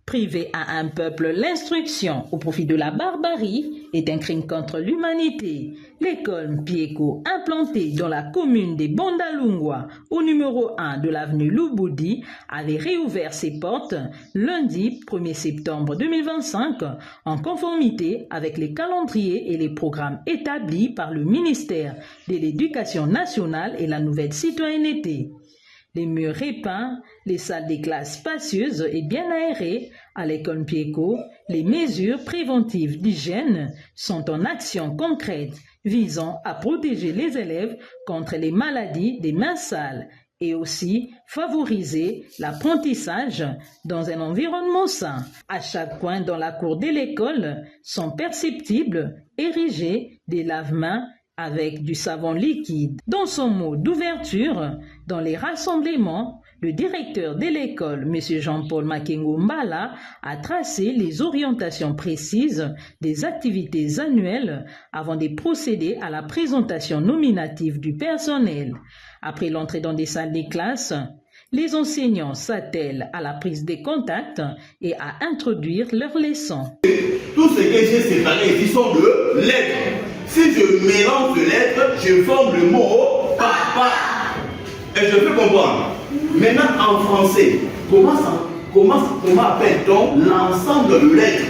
Priver à un peuple l'instruction au profit de la barbarie est un crime contre l'humanité. L'école Mpieko, implantée dans la commune des Bondalungwa, au numéro 1 de l'avenue Lubudi, avait réouvert ses portes lundi 1er septembre 2025 en conformité avec les calendriers et les programmes établis par le ministère de l'Éducation nationale et la nouvelle citoyenneté. Les murs repeints, les salles des classes spacieuses et bien aérées à l'école Mpieko, les mesures préventives d'hygiène sont en action concrète visant à protéger les élèves contre les maladies des mains sales et aussi favoriser l'apprentissage dans un environnement sain. À chaque coin dans la cour de l'école sont perceptibles, érigés des lave-mains avec du savon liquide. Dans son mot d'ouverture, dans les rassemblements, le directeur de l'école, M. Jean-Paul Makengo Mbala, a tracé les orientations précises des activités annuelles avant de procéder à la présentation nominative du personnel. Après l'entrée dans des salles de classe, les enseignants s'attellent à la prise de contact et à introduire leurs leçons. Tout ce que j'ai séparé ici sont de lettres. Si je mélange de lettres, je forme le mot papa. Et je peux comprendre. Maintenant, en français, comment appelle-t-on l'ensemble de lettres?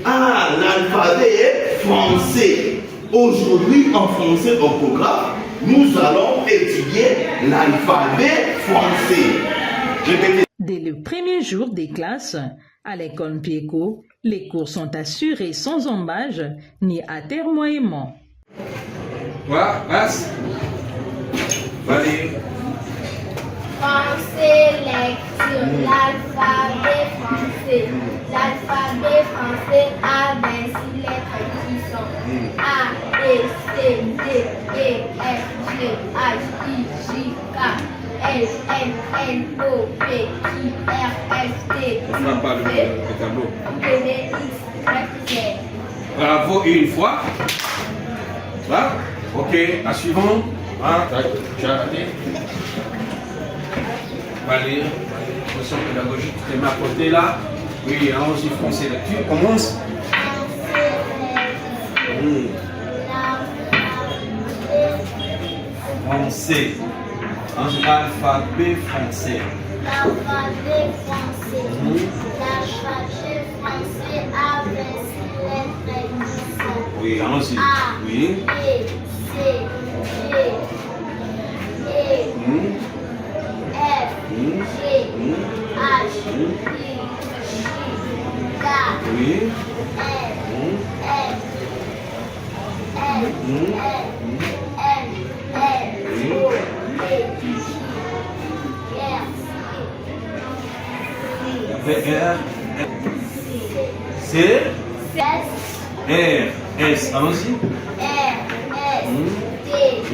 Ah, l'alphabet français. Aujourd'hui, en français, au programme, nous allons étudier l'alphabet français. Dès le premier jour des classes, à l'école Mpieko, les cours sont assurés sans embâge ni atermoiement. Voilà, passe. Allez. Français, lecture, l'alphabet français. L'alphabet français a 26 lettres qui sont A, B, C, D, E, F, G, H, I, J, K, L, M, N, O, P, Q, R, S, T, On n'a pas le tableau. W, X, Y, Z. Bravo, une fois. Là. Ok, la suivante. Ah, tu as raté. Allez, notion pédagogique, tu te mets à côté là. Oui, allons-y, français lecture. Commence. Français. L'alphabet français. L'alphabet français. L'alphabet français a 26 lettres qui sont Oui, allons-y. A, Oui. B, C, D, E, F, G, H, I, J, K, Oui. L, M, N, O, P, Q, R, C. S, R. S. Allons-y. R, S, T, U,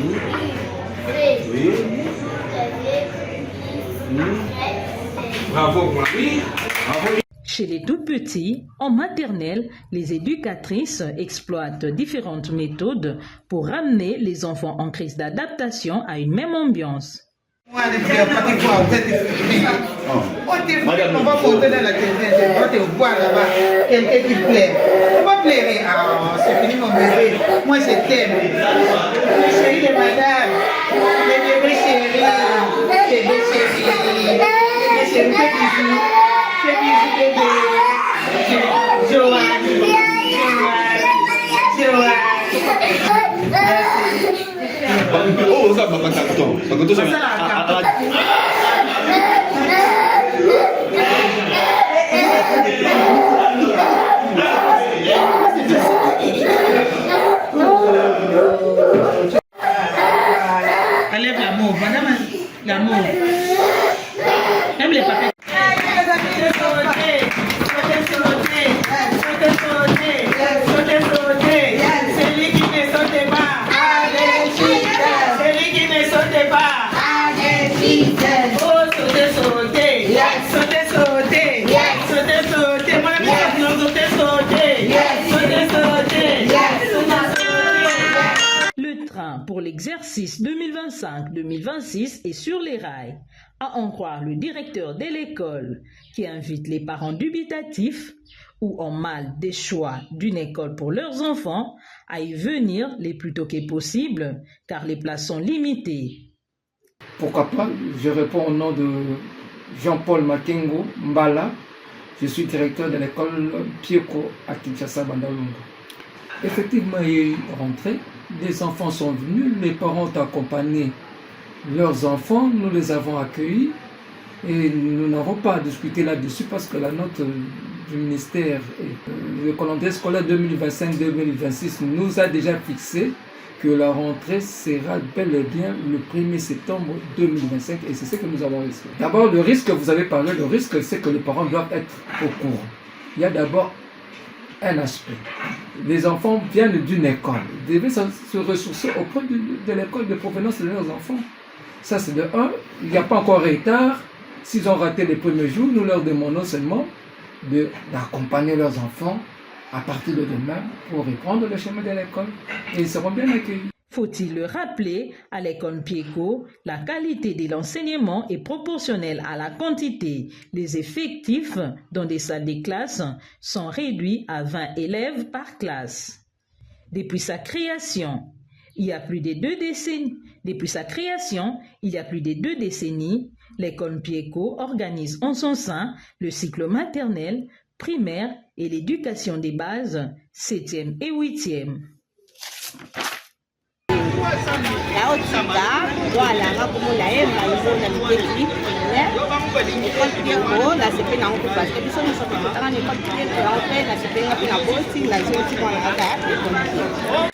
V, Oui. W, X, Bravo, Marie. Bravo. Chez les tout petits, en maternelle, les éducatrices exploitent différentes méthodes pour ramener les enfants en crise d'adaptation à une même ambiance. On va porter dans la cuisine, on va te voir là-bas, quelqu'un qui plaît. On va plairer. Ah, c'est fini mon bébé. Moi, je t'aime. Le chéri de madame. Le bébé chéri. Bébé chéri. Bébé chéri, fais bisous. Fais bisous, bébé. Joanne. Joanne. Oh, ça va pas carton. Enlève l'amour, madame, l'amour. Aime les papiers. Celui qui ne saute pas. Celui qui ne saute pas. Oh, sauter, sauter. Sauter, sauter. Sauter, sauter. Moi, je vais sauter, sauter. Sauter, sauter. Le train pour les l'exercice 2025-2026 est sur les rails, à en croire le directeur de l'école qui invite les parents dubitatifs ou en mal des choix d'une école pour leurs enfants à y venir les plus tôt que possible car les places sont limitées. Pourquoi pas? Je réponds au nom de Jean-Paul Makengo Mbala. Je suis directeur de l'école Pieko à Kinshasa, Bandalungu. Effectivement, il y a eu rentrée. Les enfants sont venus, les parents ont accompagné leurs enfants, nous les avons accueillis et nous n'avons pas à discuter là-dessus parce que la note du ministère, le calendrier scolaire 2025-2026 nous a déjà fixé que la rentrée sera bel et bien le 1er septembre 2025 et c'est ce que nous avons risqué. D'abord, le risque, vous avez parlé, le risque c'est que les parents doivent être au courant. Il y a d'abord un aspect. Les enfants viennent d'une école. Ils devaient se ressourcer auprès de l'école de provenance de leurs enfants. Ça, c'est de un. Il n'y a pas encore retard. S'ils ont raté les premiers jours, nous leur demandons seulement d'accompagner leurs enfants à partir de demain pour reprendre le chemin de l'école. Et ils seront bien accueillis. Faut-il le rappeler, à l'école Pieko, la qualité de l'enseignement est proportionnelle à la quantité. Les effectifs dans des salles de classe sont réduits à 20 élèves par classe. Depuis sa création, il y a plus de 2 décennies, l'école Pieko organise en son sein le cycle maternel, primaire et l'éducation des bases, 7e et 8e. La Otiga, voilà, là comme la aime, la zone de l'équipe, l'école Pieko, la CP n'a pas parce que nous sommes sur l'école Pieko, la CP n'a pas la zone qui l'école Pieko.